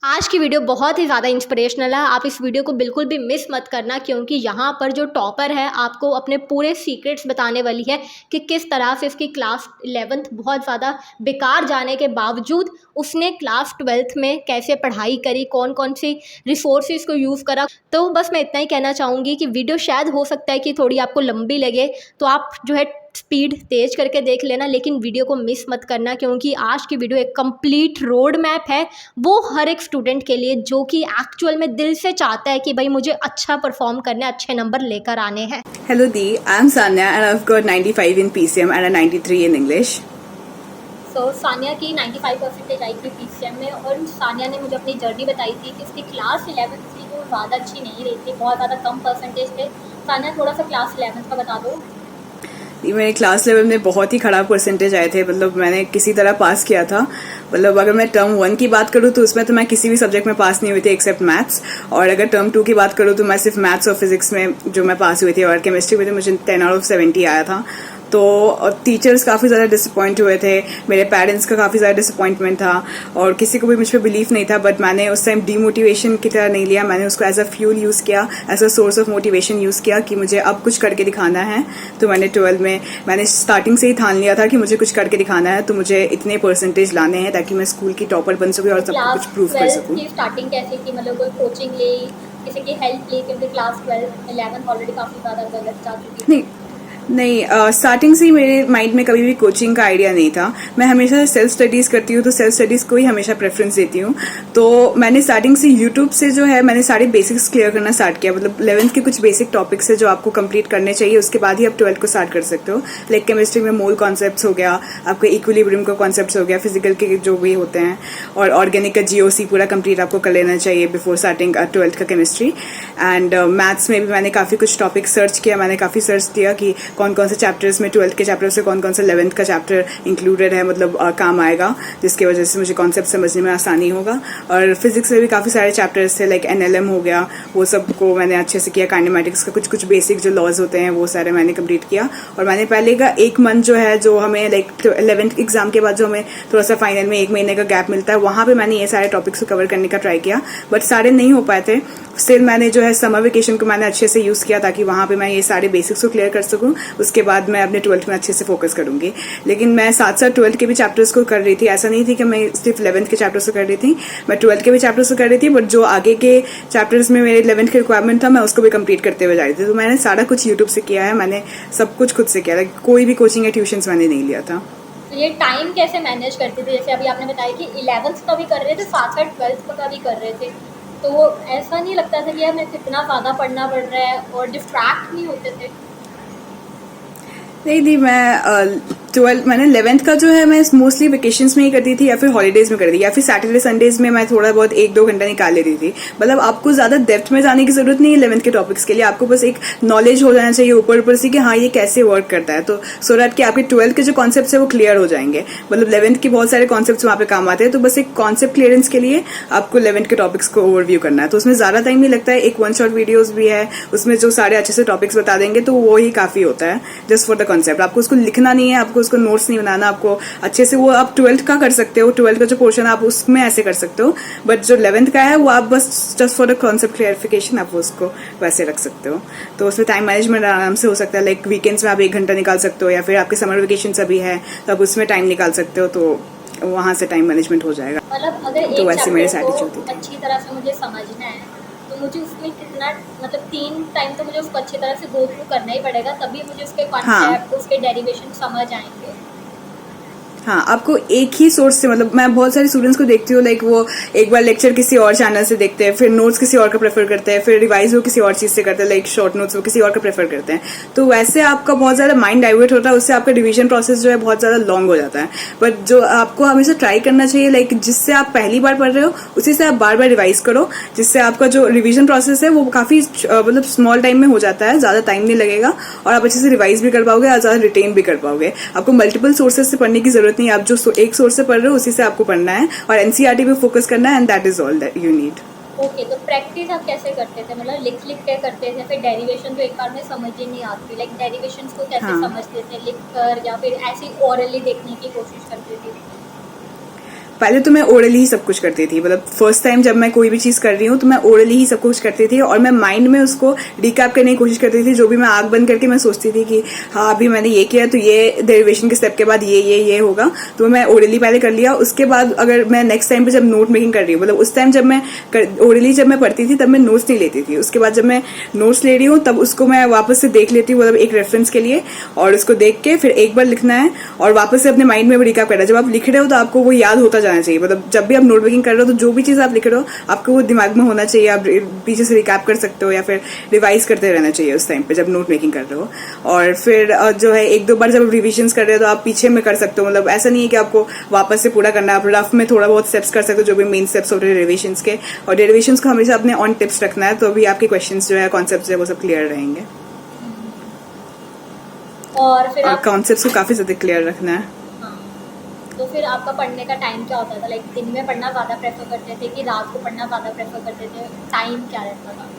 आज की वीडियो बहुत ही ज़्यादा इंस्पिरेशनल है। आप इस वीडियो को बिल्कुल भी मिस मत करना, क्योंकि यहाँ पर जो टॉपर है आपको अपने पूरे सीक्रेट्स बताने वाली है कि किस तरह से इसकी क्लास 11th बहुत ज़्यादा बेकार जाने के बावजूद उसने क्लास 12th में कैसे पढ़ाई करी, कौन कौन सी रिसोर्सेज को यूज़ करा। तो बस मैं इतना ही कहना चाहूँगी कि वीडियो शायद हो सकता है कि थोड़ी आपको लंबी लगे, तो आप जो है स्पीड तेज करके देख लेना, लेकिन वीडियो को मिस मत करना, क्योंकि आज की वीडियो एक कंप्लीट रोड मैप है वो हर एक स्टूडेंट के लिए जो कि एक्चुअल में दिल से चाहता है कि भाई मुझे अच्छा परफॉर्म करना है, अच्छे नंबर लेकर आने हैं। Hello Dee, I'm Sanya and I've got 95 in PCM and a 93 in English. सो सानिया की 95% आई थी PCM में, और सानिया ने मुझे अपनी जर्नी बताई थी कि उसकी क्लास 11th थी वो ज़्यादा अच्छी नहीं रही थी, बहुत ज़्यादा कम परसेंटेज थे। सानिया थोड़ा सा क्लास 11th का बता दो। मेरे क्लास लेवल में बहुत ही खराब परसेंटेज आए थे। मतलब मैंने किसी तरह पास किया था। मतलब अगर मैं टर्म 1 की बात करूँ तो उसमें तो मैं किसी भी सब्जेक्ट में पास नहीं हुई थी एक्सेप्ट मैथ्स, और अगर टर्म 2 की बात करूँ तो मैं सिर्फ मैथ्स और फिजिक्स में जो मैं पास हुई थी, और केमिस्ट्री में तो मुझे 10 आउट ऑफ 70 आया था। तो टीचर्स काफ़ी ज़्यादा डिसअपॉइंट हुए थे, मेरे पेरेंट्स का काफ़ी ज़्यादा डिसअपॉइंटमेंट था, और किसी को भी मुझ पर बिलीफ नहीं था। बट मैंने उस टाइम डीमोटिवेशन की तरह नहीं लिया, मैंने उसको एज अ फ्यूल यूज़ किया, as a source of motivation use किया कि मुझे अब कुछ करके दिखाना है। तो मैंने 12 में मैंने स्टार्टिंग से ही ठान लिया था कि मुझे कुछ करके दिखाना है, तो मुझे इतने परसेंटेज लाने हैं ताकि मैं स्कूल की टॉपर बन सकूँ और सबको कुछ प्रूव कर सकूँ। स्टार्टिंग कैसी थी, मतलब कोई कोचिंग ली, किसी की हेल्प ली, क्योंकि क्लास 12 11 ऑलरेडी काफ़ी ज़्यादा गलत जा चुकी थी। नहीं, स्टार्टिंग से ही मेरे माइंड में कभी भी कोचिंग का आइडिया नहीं था। मैं हमेशा सेल्फ स्टडीज करती हूँ, तो सेल्फ स्टडीज को ही हमेशा प्रेफरेंस देती हूँ। तो मैंने स्टार्टिंग से यूट्यूब से जो है मैंने सारे बेसिक्स क्लियर करना स्टार्ट किया। मतलब 11th के कुछ बेसिक टॉपिक्स है जो आपको कंप्लीट करने चाहिए, उसके बाद ही आप 12th को स्टार्ट कर सकते हो। लाइक केमिस्ट्री में मोल कॉन्सेप्ट्स हो गया, आपके इक्विलिब्रियम का कॉन्सेप्ट्स हो गया, फिजिकल के जो भी होते हैं, और ऑर्गेनिक का GOC पूरा कंप्लीट आपको कर लेना चाहिए बिफोर स्टार्टिंग 12th का केमिस्ट्री। एंड मैथ्स में भी मैंने काफ़ी कुछ टॉपिक सर्च किया, मैंने काफ़ी सर्च किया कि कौन कौन से चैप्टर्स में 12th के चैप्टर से कौन कौन सा 11th का चैप्टर इंक्लूडेड है, मतलब काम आएगा, जिसकी वजह से मुझे कॉन्सेप्ट समझने में आसानी होगा। और फिजिक्स में भी काफ़ी सारे चैप्टर्स थे, लाइक NLM हो गया, वो सब को मैंने अच्छे से किया। काइनेमेटिक्स का कुछ कुछ बेसिक जो लॉज होते हैं वो सारे मैंने कंप्लीट किया। और मैंने पहले का एक मंथ जो है, जो हमें लाइक 11th एग्जाम के बाद जो हमें थोड़ा सा फाइनल में 1 महीने का गैप मिलता है, वहाँ पे मैंने ये सारे टॉपिक्स को कवर करने का ट्राई किया, बट सारे नहीं हो पाए थे। स्टिल मैंने जो है समर वेकेशन को मैंने अच्छे से यूज़ किया ताकि वहाँ पे मैं ये सारे बेसिक्स को क्लियर कर सकूँ। उसके बाद मैं अपने 12th में अच्छे से फोकस करूंगी। लेकिन मैं साथ साथ 12th के भी चैप्टर्स को कर रही थी, ऐसा नहीं थी कि मैं सिर्फ 11th के चैप्टर्स को कर रही थी, मैं 12th के भी चैप्टर्स को कर रही थी, बट जो आगे के चैप्टर्स में मेरे 11th के रिक्वायरमेंट था मैं उसको भी कंप्लीट करते हुए जा रही थी। तो मैंने सारा कुछ यूट्यूब से किया है, मैंने सब कुछ खुद से किया था, कोई भी कोचिंग या ट्यूशंस मैंने नहीं लिया था। तो ये टाइम कैसे मैनेज करते थे? जैसे अभी आपने बताया कि 11th का भी कर रहे थे, साथ साथ 12th का भी कर रहे थे, तो ऐसा नहीं लगता था कि यार मैं कितना ज़्यादा पढ़ना पड़ रहा है, और डिस्ट्रैक्ट नहीं होते थे? नहीं दी, मैंने 11th का जो है मैं मोस्टली वेकेशंस में ही करती थी, या फिर हॉलीडेज में करती थी, या फिर सैटरडे संडेज में मैं थोड़ा बहुत 1-2 घंटा निकाल लेती थी। मतलब आपको ज्यादा डेप्थ में जाने की जरूरत नहीं है 11th के टॉपिक्स के लिए, आपको बस एक नॉलेज हो जाना चाहिए ऊपर ऊपर से कि हाँ ये कैसे वर्क करता है, तो सो दैट कि आपके 12th के जो कॉन्सेप्ट है वो क्लियर हो जाएंगे। मतलब 11th के बहुत सारे कॉन्सेप्ट वहाँ पे काम आते हैं, तो बस एक कॉन्सेप्ट क्लियरेंस के लिए आपको 11th के टॉपिक्स को ओवरव्यू करना है। तो उसमें ज्यादा टाइम नहीं लगता है, एक 1 शॉट वीडियोज भी है, उसमें जो सारे अच्छे से टॉपिक्स बता देंगे, तो वो ही काफी होता है जस्ट फॉर द कॉन्सेप्ट। आपको उसको लिखना नहीं है, आपको उसको नोट्स नहीं बनाना, आपको अच्छे से वो आप 12th का कर सकते हो, 12th का जो पोर्शन आप उसमें ऐसे कर सकते हो, बट जो 11th का है वो आप बस just for the concept clarification आप उसको वैसे रख सकते हो। तो उसमें टाइम मैनेजमेंट आराम से हो सकता है, लाइक वीकेंड्स में आप 1 घंटा निकाल सकते हो, या फिर आपके समर वेकेशन अभी है तो आप उसमें टाइम निकाल सकते हो, तो वहां से टाइम मैनेजमेंट हो जाएगा। मतलब अगर तो वैसे मेरे साथ अच्छी तरह से मुझे समझना है तो मुझे उसमें कितना, मतलब 3 टाइम तो मुझे उसको अच्छी तरह से गो थ्रू करना ही पड़ेगा, तभी मुझे उसके कॉन्सेप्ट, उसके डेरिवेशन समझ आएंगे। हाँ, आपको एक ही सोर्स से, मतलब मैं बहुत सारे स्टूडेंट्स को देखती हूँ, लाइक वो एक बार लेक्चर किसी और चैनल से देखते हैं, फिर नोट्स किसी और का प्रेफर करते हैं, फिर रिवाइज वो किसी और चीज से करते हैं, लाइक शॉर्ट नोट्स वो किसी और का प्रेफर करते हैं। तो वैसे आपका बहुत ज्यादा माइंड डाइवर्ट होता है, उससे आपका रिवीजन प्रोसेस जो है बहुत ज्यादा लॉन्ग हो जाता है। बट जो आपको हमेशा ट्राई करना चाहिए, लाइक जिससे आप पहली बार पढ़ रहे हो उसी से आप बार बार रिवाइज करो, जिससे आपका जो रिविजन प्रोसेस है वो काफी मतलब स्मॉल टाइम में हो जाता है, ज्यादा टाइम नहीं लगेगा, और आप अच्छे से रिवाइज भी कर पाओगे और ज्यादा रिटेन भी कर पाओगे। आपको मल्टीपल सोर्सेज से पढ़ने की जरूरत नहीं है, आप जो एक सोर्स से पढ़ रहे हो उसी से आपको पढ़ना है, और NCERT पे फोकस करना है, and that is all that you need. Okay, तो प्रैक्टिस आप कैसे करते थे? मतलब लिख के करते थे, फिर डेरिवेशन तो एक बार में समझ ही नहीं आती, लाइक डेरिवेशंस को कैसे समझते थे, लिख कर, या फिर ऐसे ओरली देखने की कोशिश करते थे? पहले तो मैं ओरली ही सब कुछ करती थी, मतलब फर्स्ट टाइम जब मैं कोई भी चीज कर रही हूँ तो मैं ओरली ही सब कुछ करती थी और मैं माइंड में उसको रिकैप करने की कोशिश करती थी। जो भी मैं आंख बंद करके मैं सोचती थी कि हाँ अभी मैंने ये किया तो ये डेरिवेशन के स्टेप के बाद ये होगा, तो मैं ओरली पहले कर लिया। उसके बाद अगर मैं नेक्स्ट टाइम पे जब नोट मेकिंग कर रही हूँ, मतलब उस टाइम जब मैं ओरली जब मैं पढ़ती थी तब मैं नोट्स नहीं लेती थी। उसके बाद जब मैं नोट्स ले रही हूँ तब उसको मैं वापस से देख लेती हूँ, मतलब एक रेफरेंस के लिए, और उसको देख के फिर एक बार लिखना है और वापस से अपने माइंड में रिकैप करना है। जब आप लिख रहे हो तो आपको वो याद होता जाना चाहिए, मतलब जब भी आप नोट मेकिंग कर रहे हो तो जो भी चीज आप लिख रहे हो आपको वो दिमाग में होना चाहिए। आप पीछे से रिकैप कर सकते हो या फिर रिवाइज करते रहना चाहिए उस टाइम पे जब नोट मेकिंग कर रहे हो। और फिर जो है एक दो बार जब रिविजन कर रहे हो तो आप पीछे में कर सकते हो, मतलब ऐसा नहीं है कि आपको वापस से पूरा करना है। आप रफ में थोड़ा बहुत स्टेप्स कर सकते हो जो भी मेन स्टेप्स होते हैं डेरिवेशंस के, और डेरिवेशंस को हमेशा अपने ऑन टिप्स रखना है, तो भी आपके क्वेश्चंस जो है कॉन्सेप्ट्स जो है वो सब क्लियर रहेंगे। और फिर कॉन्सेप्ट्स को काफी ज्यादा क्लियर रखना है। हाँ, तो फिर आपका पढ़ने का टाइम क्या होता था? लाइक दिन में पढ़ना ज़्यादा प्रेफर करते थे कि रात को पढ़ना ज़्यादा प्रेफर करते थे? टाइम क्या रहता था?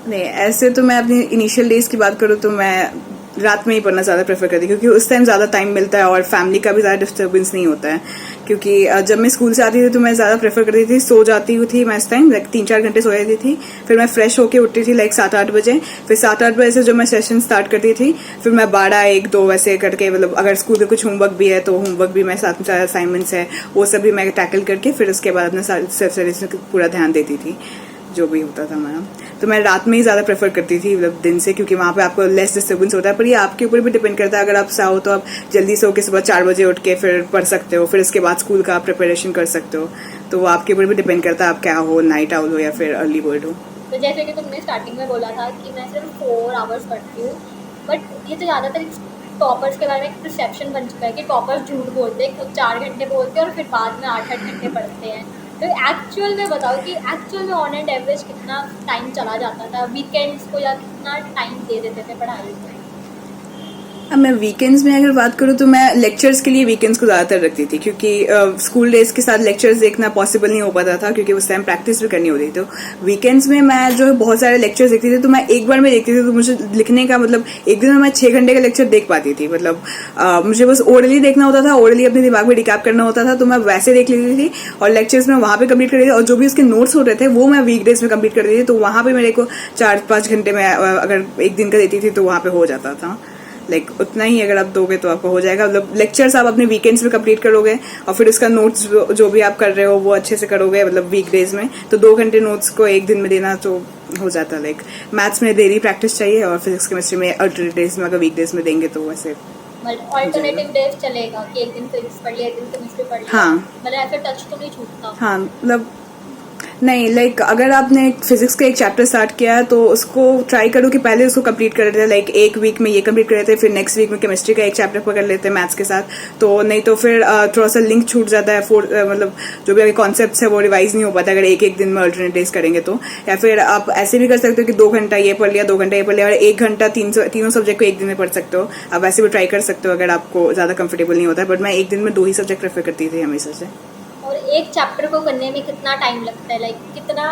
नहीं, ऐसे तो मैं अपनी इनिशियल डेज की बात करूँ तो मैं रात में ही पढ़ना ज़्यादा प्रेफर करती हूँ, क्योंकि उस टाइम ज़्यादा टाइम मिलता है और फैमिली का भी ज़्यादा डिस्टर्बेंस नहीं होता है। क्योंकि जब मैं स्कूल से आती थी तो मैं ज़्यादा प्रेफर करती थी, सो जाती थी मैं इस टाइम, लाइक 3-4 घंटे सो जाती थी। फिर मैं फ्रेश होके उठती थी लाइक 7-8 बजे। फिर 7-8 बजे से जो मैं सेशन स्टार्ट करती थी फिर मैं 12-1-2 वैसे करके, मतलब अगर स्कूल में कुछ होमवर्क भी है तो होमवर्क भी मैं साथ में, असाइनमेंट्स है वो सब भी मैं टैकल करके फिर उसके बाद अपना सेल्फ स्टडीज में पूरा ध्यान देती थी जो भी होता था मैम। तो मैं रात में ही ज़्यादा प्रेफर करती थी, मतलब दिन से, क्योंकि वहाँ पे आपको लेस डिस्टर्बेंस होता है। पर ये आपके ऊपर भी डिपेंड करता है, अगर आप चाहो तो आप जल्दी सो के सुबह 4 बजे उठ के फिर पढ़ सकते हो, फिर उसके बाद स्कूल का आप प्रिपरेशन कर सकते हो। तो वो आपके ऊपर भी डिपेंड करता है आप क्या हो, नाइट आउल हो या फिर अर्ली बर्ड हो। तो जैसे कि तुमने स्टार्टिंग में बोला था कि मैं सिर्फ 4 आवर्स पढ़ती हूँ, बट ये तो ज़्यादातर टॉपर्स के बारे में एक परसेप्शन बन चुका है कि टॉपर्स झूठ बोलते हैं, खुद 4 घंटे बोलते हैं और फिर बाद में 8-8 घंटे पढ़ते हैं। तो एक्चुअल में बताओ कि एक्चुअल में ऑन एंड एवरेज कितना टाइम चला जाता था वीकेंड्स को, या कितना टाइम दे देते थे पढ़ाई में? अब मैं वीकेंड्स में अगर बात करूँ तो मैं लेक्चर्स के लिए वीकेंड्स को ज़्यादातर रखती थी, क्योंकि स्कूल डेज के साथ लेक्चर्स देखना पॉसिबल नहीं हो पाता था, क्योंकि उस टाइम प्रैक्टिस भी करनी होती थी। तो वीकेंड्स में मैं जो है बहुत सारे लेक्चर्स देखती थी, तो मैं एक बार में देखती थी तो मुझे लिखने का, मतलब एक दिन में मैं 6 घंटे का लेक्चर देख पाती थी। मतलब मुझे बस ओरली देखना होता था, ओरली अपने दिमाग में रिकैप करना होता था, तो मैं वैसे देख लेती थी और लेक्चर्स में वहाँ पे कंप्लीट कर रही थी। और जो भी उसके नोट्स होते थे वो मैं वीकडेज में कंप्लीट कर रही थी, तो वहाँ पे मेरे को 4-5 घंटे में अगर एक दिन का देती थी तो वहाँ पे हो जाता था। लाइक उतना ही अगर आप दोगे तो आपको हो जाएगा, मतलब लेक्चर्स आप अपने वीकेंड्स में कंप्लीट करोगे और फिर उसका नोट्स जो भी आप कर रहे हो वो अच्छे से करोगे, मतलब वीकडेज में, तो 2 घंटे नोट्स को एक दिन में देना तो हो जाता है। लाइक मैथ्स में डेली प्रैक्टिस चाहिए और फिजिक्स केमिस्ट्री में अल्टरनेट डेज में, अगर वीकडेज में देंगे तो वैसे अल्टरनेटिव डेज चलेगा कि एक दिन फिजिक्स पढ़ लिया, एक दिन केमिस्ट्री पढ़ लिया। हाँ, मतलब ऐसे टच तो नहीं छूटता? हाँ, मतलब नहीं, लाइक अगर आपने फिजिक्स का एक चैप्टर स्टार्ट किया है तो उसको ट्राई करो कि पहले उसको कंप्लीट कर लेते हैं, लाइक एक वीक में ये कंप्लीट कर लेते हैं, फिर नेक्स्ट वीक में केमिस्ट्री का एक चैप्टर पकड़ लेते हैं मैथ्स के साथ। तो नहीं तो फिर थोड़ा सा लिंक छूट जाता है, मतलब जो भी कॉन्सेप्ट्स है वो रिवाइज नहीं हो पाता अगर एक दिन में अल्टरनेट डेज करेंगे तो। या फिर आप ऐसे भी कर सकते हो कि 2 घंटा ये पढ़ लिया, 2 घंटा ये पढ़ लिया, और 1 घंटा तीनों सब्जेक्ट को एक दिन में पढ़ सकते हो। आप वैसे भी ट्राई कर सकते हो अगर आपको ज्यादा कंफर्टेबल नहीं होता है, बट मैं एक दिन में 2 ही सब्जेक्ट प्रेफर करती थी हमेशा से। और एक चैप्टर को करने में कितना टाइम लगता है? लाइक कितना,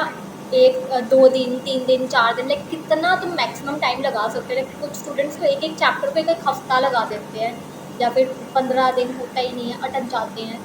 1-2 दिन, 3 दिन, 4 दिन, लाइक कितना तुम मैक्सिमम टाइम लगा सकते हो? कुछ स्टूडेंट्स तो एक चैप्टर को 1 हफ्ता लगा देते हैं, या फिर 15 दिन होता ही नहीं है, अटक जाते हैं।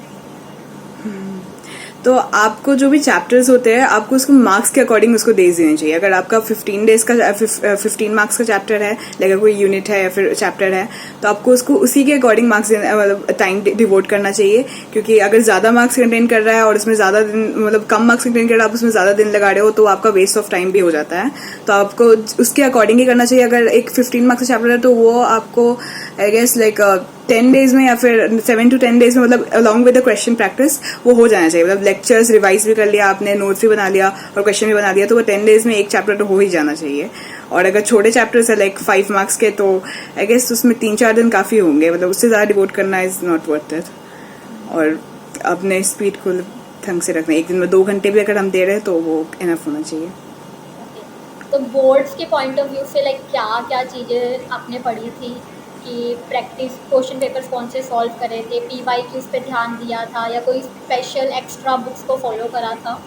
तो आपको जो भी चैप्टर्स होते हैं आपको उसको मार्क्स के अकॉर्डिंग उसको दे देने चाहिए। अगर आपका 15 मार्क्स का चैप्टर है, लाइक कोई यूनिट है या फिर चैप्टर है, तो आपको उसको उसी के अकॉर्डिंग मार्क्स, मतलब टाइम डिवोट करना चाहिए। क्योंकि अगर ज्यादा मार्क्स कंटेन कर रहा है और उसमें ज्यादा दिन, मतलब कम मार्क्स कंटेन कर रहा है, आप उसमें ज्यादा दिन लगा रहे हो तो आपका वेस्ट ऑफ टाइम भी हो जाता है। तो आपको उसके अकॉर्डिंग ही करना चाहिए। अगर एक 15 मार्क्स का चैप्टर है तो वो आपको आई गेस लाइक 10 डेज में या फिर 7 to 10 डेज में, मतलब along with the question practice वो हो जाना चाहिए। मतलब लेक्चर्स रिवाइज भी कर लिया आपने, नोट्स भी बना लिया और क्वेश्चन भी बना लिया, तो वो 10 डेज में एक चैप्टर तो हो ही जाना चाहिए। और अगर छोटे चैप्टर्स है लाइक 5 मार्क्स के, तो आई गेस उसमें 3-4 दिन काफी होंगे, मतलब उससे ज्यादा डिवोट करना इज नॉट वर्थ इट। और अपने स्पीड को ढंग से रखना, एक दिन में 2 घंटे भी अगर हम दे रहे हैं तो वो इनफ होना चाहिए। तो बोर्ड्स के पॉइंट ऑफ व्यू से लाइक क्या क्या चीज़ें आपने पढ़ी थी कि प्रैक्टिस क्वेश्चन पेपर्स कौन से सॉल्व करे थे, PYQs पे ध्यान दिया था, या कोई स्पेशल एक्स्ट्रा बुक्स को फॉलो करा था?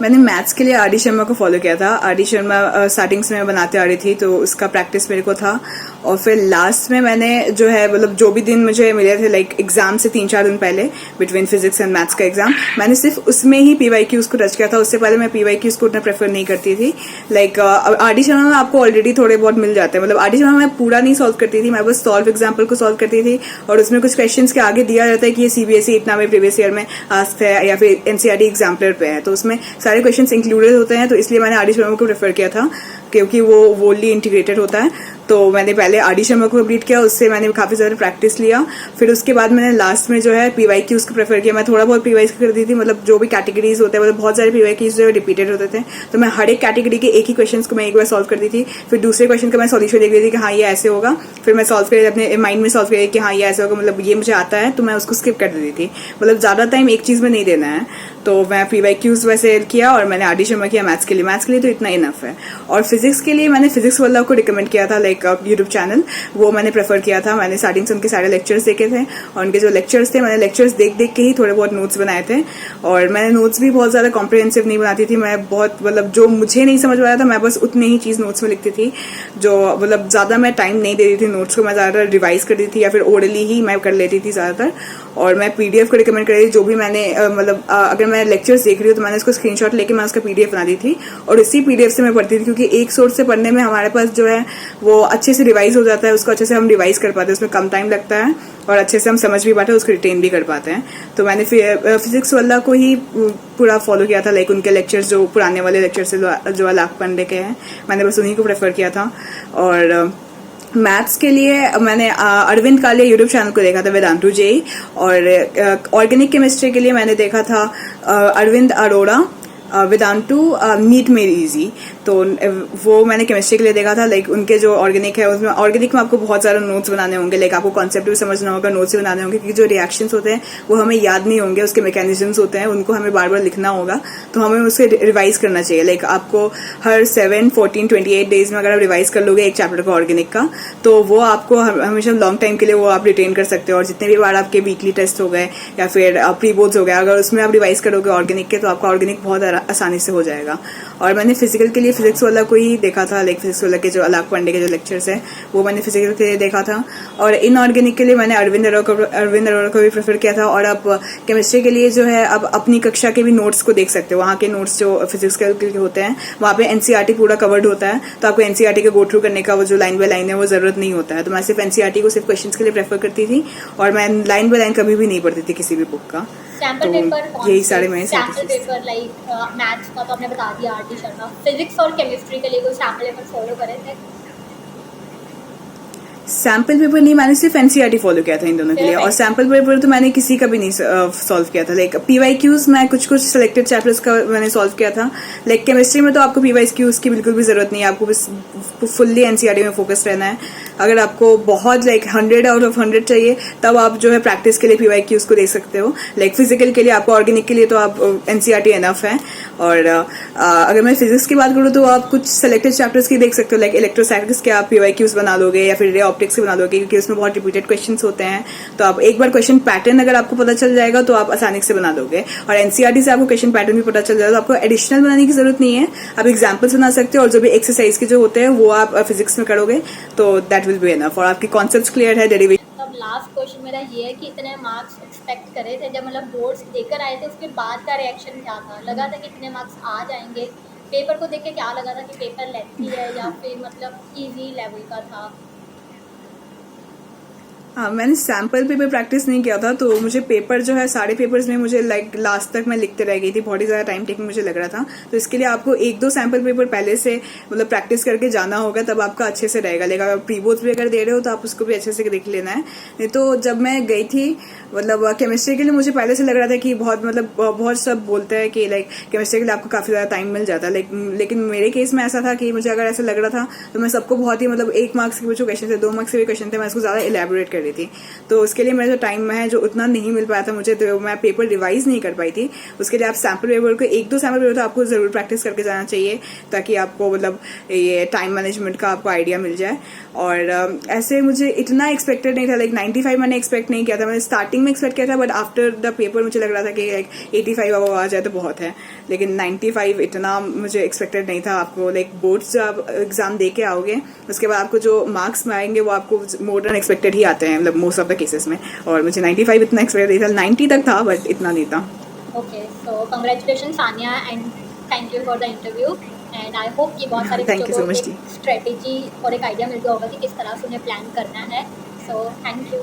मैंने मैथ्स के लिए आर डी शर्मा को फॉलो किया था। आर डी शर्मा स्टार्टिंग से मैं बनाते आ रही थी तो उसका प्रैक्टिस मेरे को था। और फिर लास्ट में मैंने जो है मतलब जो भी दिन मुझे मिले थे लाइक एग्जाम से 3-4 दिन पहले बिटवीन फिजिक्स एंड मैथ्स का एग्जाम, मैंने सिर्फ उसमें ही PYQs को टच किया था। उससे पहले मैं PYQs को उतना प्रेफर नहीं करती थी। लाइक RD शर्मा में आपको ऑलरेडी थोड़े बहुत मिल जाते हैं, मतलब RD शर्मा में पूरा नहीं सॉल्व करती थी, मैं बस सॉल्व एग्जाम्पल को सॉल्व करती थी और उसमें कुछ क्वेश्चन के आगे दिया जाता है कि ये CBSE इतना में प्रीवियस ईयर में आस्क है या फिर NCERT एग्जाम्पलर पे है, तो उसमें सारे क्वेश्चन इंक्लूडेड होते हैं। तो इसलिए मैंने RD शर्मा को प्रेफर किया था क्योंकि वो वोनली इंटीग्रेटेड होता है। तो मैंने पहले RD शर्मा को कंप्लीट किया, उससे मैंने काफ़ी ज़्यादा प्रैक्टिस लिया। फिर उसके बाद मैंने लास्ट में जो है PYQs को प्रेफर किया। मैं थोड़ा बहुत PYQs करती थी, मतलब जो भी कैटेगरीज होते हैं, मतलब बहुत सारे PYQs जो है रिपीटेड होते थे, तो मैं हर एक कैटेगरी के एक ही क्वेश्चन को मैं एक बार सॉल्व करती थी। फिर दूसरे क्वेश्चन का मैं सॉल्यूशन देख रही थी कि हाँ ये ऐसे होगा, फिर मैं सॉल्व कर अपने माइंड में सॉल्व करी कि हाँ ये ऐसे होगा, मतलब ये मुझे आता है, तो मैं उसको स्किप कर देती थी। मतलब ज़्यादा टाइम एक चीज़ में नहीं देना है, तो मैं PYQs वैसे किया और मैंने RD शर्मा किया मैथ्स के लिए तो इतना इनफ है। और फिजिक्स के लिए मैंने फिजिक्स वाला को रिकमेंड किया था, लाइक यूट्यूब चैनल, वो मैंने प्रेफर किया था। मैंने स्टार्टिंग से उनके सारे लेक्चर्स देखे थे और उनके जो लेक्चर्स थे मैंने लेक्चर्स देख देख के ही थोड़े बहुत नोट्स बनाए थे। और मैंने नोट्स भी बहुत ज़्यादा कॉम्प्रिहेंसिव नहीं बनाती थी, मैं बहुत मतलब जो मुझे नहीं समझ में आया था मैं बस उतनी ही चीज़ नोट्स में लिखती थी, जो मतलब ज़्यादा मैं टाइम नहीं दे रही थी नोट्स को, मैं ज़्यादातर रिवाइज करती थी या फिर ओरली ही मैं कर लेती थी ज़्यादातर। और मैं PDF को रिकमेंड कर रही थी, जो भी मैंने मतलब अगर मैं लेक्चर्स देख रही हूँ तो मैंने उसको स्क्रीनशॉट लेके मैं उसका PDF बना दी थी और इसी PDF से मैं पढ़ती थी, क्योंकि एक सोर्स से पढ़ने में हमारे पास जो है वो अच्छे से रिवाइज हो जाता है, उसको अच्छे से हम रिवाइज कर पाते हैं, उसमें कम टाइम लगता है और अच्छे से हम समझ भी पाते हैं, उसको रिटेन भी कर पाते हैं। तो मैंने फिजिक्स वाला को ही पूरा फॉलो किया था, लाइक उनके लेक्चर्स जो पुराने वाले लेक्चर्स जो अलाक पांडे के हैं, मैंने बस उन्हीं को प्रेफर किया था। और मैथ्स के लिए मैंने अरविंद कालिया यूट्यूब चैनल को देखा था, वेदांतु जेई। और ऑर्गेनिक केमिस्ट्री के लिए मैंने देखा था Arvind Arora, Vedantu NEET made easy, तो वो मैंने केमिस्ट्री के लिए देखा था। लाइक उनके जो ऑर्गेनिक है उसमें ऑर्गेनिक में आपको बहुत सारे नोट्स बनाने होंगे, लाइक आपको कॉन्सेप्ट भी समझना होगा, नोट्स भी बनाने होंगे, क्योंकि जो रिएक्शंस होते हैं वो हमें याद नहीं होंगे, उसके मैकेनिज्म्स होते हैं, उनको हमें बार बार लिखना होगा, तो हमें उसे रिवाइज करना चाहिए। लाइक आपको हर 7, 14, 28 डेज में अगर आप रिवाइज कर लोगे एक चैप्टर का ऑर्गेनिक का, तो वो आपको हमेशा लॉन्ग टाइम के लिए वो आप रिटेन कर सकते हो। और जितने भी बार आपके वीकली टेस्ट हो गए या फिर प्री बोर्ड्स हो गए, अगर उसमें आप रिवाइज करोगे ऑर्गेनिक के, तो आपका ऑर्गेनिक बहुत आसानी से हो जाएगा। और मैंने फिजिकल के लिए फिजिक्स वाला को ही देखा था, लाइक फिजिक्स वाला के जो अलाक पांडे के जो लेक्चर्स है वो मैंने फिजिकल के लिए देखा था। और इनऑर्गेनिक के लिए मैंने अरविंद अरोड़ा को भी प्रेफर किया था। और आप केमिस्ट्री के लिए जो है आप अपनी कक्षा के भी नोट्स को देख सकते हो, वहाँ के नोट्स जो फिजिक्स के होते हैं वहाँ पे NCERT पूरा कवर्ड होता है, तो आपको NCERT को गो थ्रू करने का वो जो लाइन बाय लाइन है वो जरूरत नहीं होता है। तो मैं सिर्फ NCERT को सिर्फ क्वेश्चंस के लिए प्रेफर करती थी और मैं लाइन बाय लाइन कभी भी नहीं पढ़ती थी किसी भी बुक का। सैम्पल पेपर यही सारे मैं सैम्पल पेपर लाइक मैथ्स का तो आपने बता दिया RD शर्मा, फिजिक्स और केमिस्ट्री के लिए कोई सैम्पल पेपर फॉलो करे थे? सैम्पल पेपर नहीं, मैंने सिर्फ NCERT फॉलो किया था इन दोनों के लिए। और सैम्पल पेपर तो मैंने किसी का भी नहीं सॉल्व किया था। लाइक PYQs मैं कुछ सिलेक्टेड चैप्टर्स का मैंने सॉल्व किया था। लाइक केमिस्ट्री में तो आपको PYQs की बिल्कुल भी जरूरत नहीं है, आपको बस फुल्ली NCERT में फोकस रहना है। अगर आपको बहुत लाइक 100 आउट ऑफ 100 चाहिए तब आप जो है प्रैक्टिस के लिए PYQs को देख सकते हो। लाइक फिजिकल के लिए आपको ऑर्गेनिक के लिए तो आप NCERT इनफ है। और अगर मैं फिजिक्स की बात करूँ तो आप कुछ सिलेक्टेड चैप्टर्स की देख सकते हो, लाइक इलेक्ट्रोस्टैटिक्स के आप PYQs बना लोगे या फिर रे ऑप्टिक्स के बना लोगे, क्योंकि उसमें बहुत रिपीटेड क्वेश्चंस होते हैं। तो आप एक बार क्वेश्चन पैटर्न अगर आपको पता चल जाएगा तो आप आसानी से बना दोगे। और NCERT से आपको क्वेश्चन पैटर्न भी पता चल जाएगा, तो आपको एडिशनल बनाने की जरूरत नहीं है, आप एग्जाम्पल्स बना सकते हो और जो भी एक्सरसाइज के जो होते हैं वो आप फिजिक्स में करोगे तो दैट विल बी एनफ। और आपकी कॉन्सेप्ट्स क्लियर है, डेरिवेशन। अब लास्ट क्वेश्चन मेरा ये है कि इतने मार्क्स एक्सपेक्ट करे थे, जब मतलब बोर्ड्स देकर आए थे उसके बाद का रिएक्शन क्या था? लगा था कि इतने मार्क्स आ जाएंगे? पेपर को देख के क्या लगा था कि पेपर लेंथी है या फिर मतलब इजी लेवल का था? हाँ, मैंने सैम्पल पेपर प्रैक्टिस नहीं किया था, तो मुझे पेपर जो है सारे पेपर्स में मुझे लाइक लास्ट तक मैं लिखते रह गई थी, बहुत ही ज़्यादा टाइम टेकिंग मुझे लग रहा था। तो इसके लिए आपको 1-2 सैम्पल पेपर पहले से मतलब प्रैक्टिस करके जाना होगा, तब आपका अच्छे से रहेगा। लेकिन अगर प्री बोर्ड्स भी अगर दे रहे हो तो आप उसको भी अच्छे से देख लेना है। नहीं तो जब मैं गई थी मतलब केमिस्ट्री के लिए मुझे पहले से लग रहा था कि बहुत सब बोलते हैं कि लाइक केमिस्ट्री के लिए आपको काफ़ी ज़्यादा टाइम मिल जाता है। लेकिन मेरे केस में ऐसा था कि मुझे अगर ऐसा लग रहा था तो मैं सबको बहुत ही मतलब 1 मार्क्स के जो क्वेश्चन थे, 2 मार्क्स के भी क्वेश्चन थे, मैं उसको ज़्यादा इलेबोरेट कर रही थी, तो उसके लिए मेरा जो टाइम है जो उतना नहीं मिल पाया था मुझे, तो मैं पेपर रिवाइज नहीं कर पाई थी। उसके लिए आप सैम्पल पेपर को 1-2 सैम्पल पेपर तो आपको ज़रूर प्रैक्टिस करके जाना चाहिए, ताकि आपको मतलब ये टाइम मैनेजमेंट का आपको आइडिया मिल जाए। और ऐसे मुझे इतना एक्सपेक्टेड नहीं था, लाइक 95 मैंने एक्सपेक्ट नहीं किया था, मैंने स्टार्टिंग में एक्सपेक्ट किया था, बट आफ्टर द पेपर मुझे लग रहा था कि लाइक 85 अब आ जाए तो बहुत है, लेकिन 95 इतना मुझे एक्सपेक्टेड नहीं था। आपको लाइक बोर्ड्स जब एग्जाम दे के आओगे उसके बाद आपको जो मार्क्स आएंगे वो आपको मोर देन एक्सपेक्टेड ही आते हैं, मतलब मोस्ट ऑफ द केसेस में, और मुझे 95 इतना एक्सपेक्टेड नहीं था, 90 तक था बट इतना नहीं था। Okay, so congratulation Sania and thank you for the interview and I hope कि बहुत सारे Thank you so much, strategy और एक आइडिया मिल गया होगा कि किस तरह से उन्हें प्लान करना है। So thank you.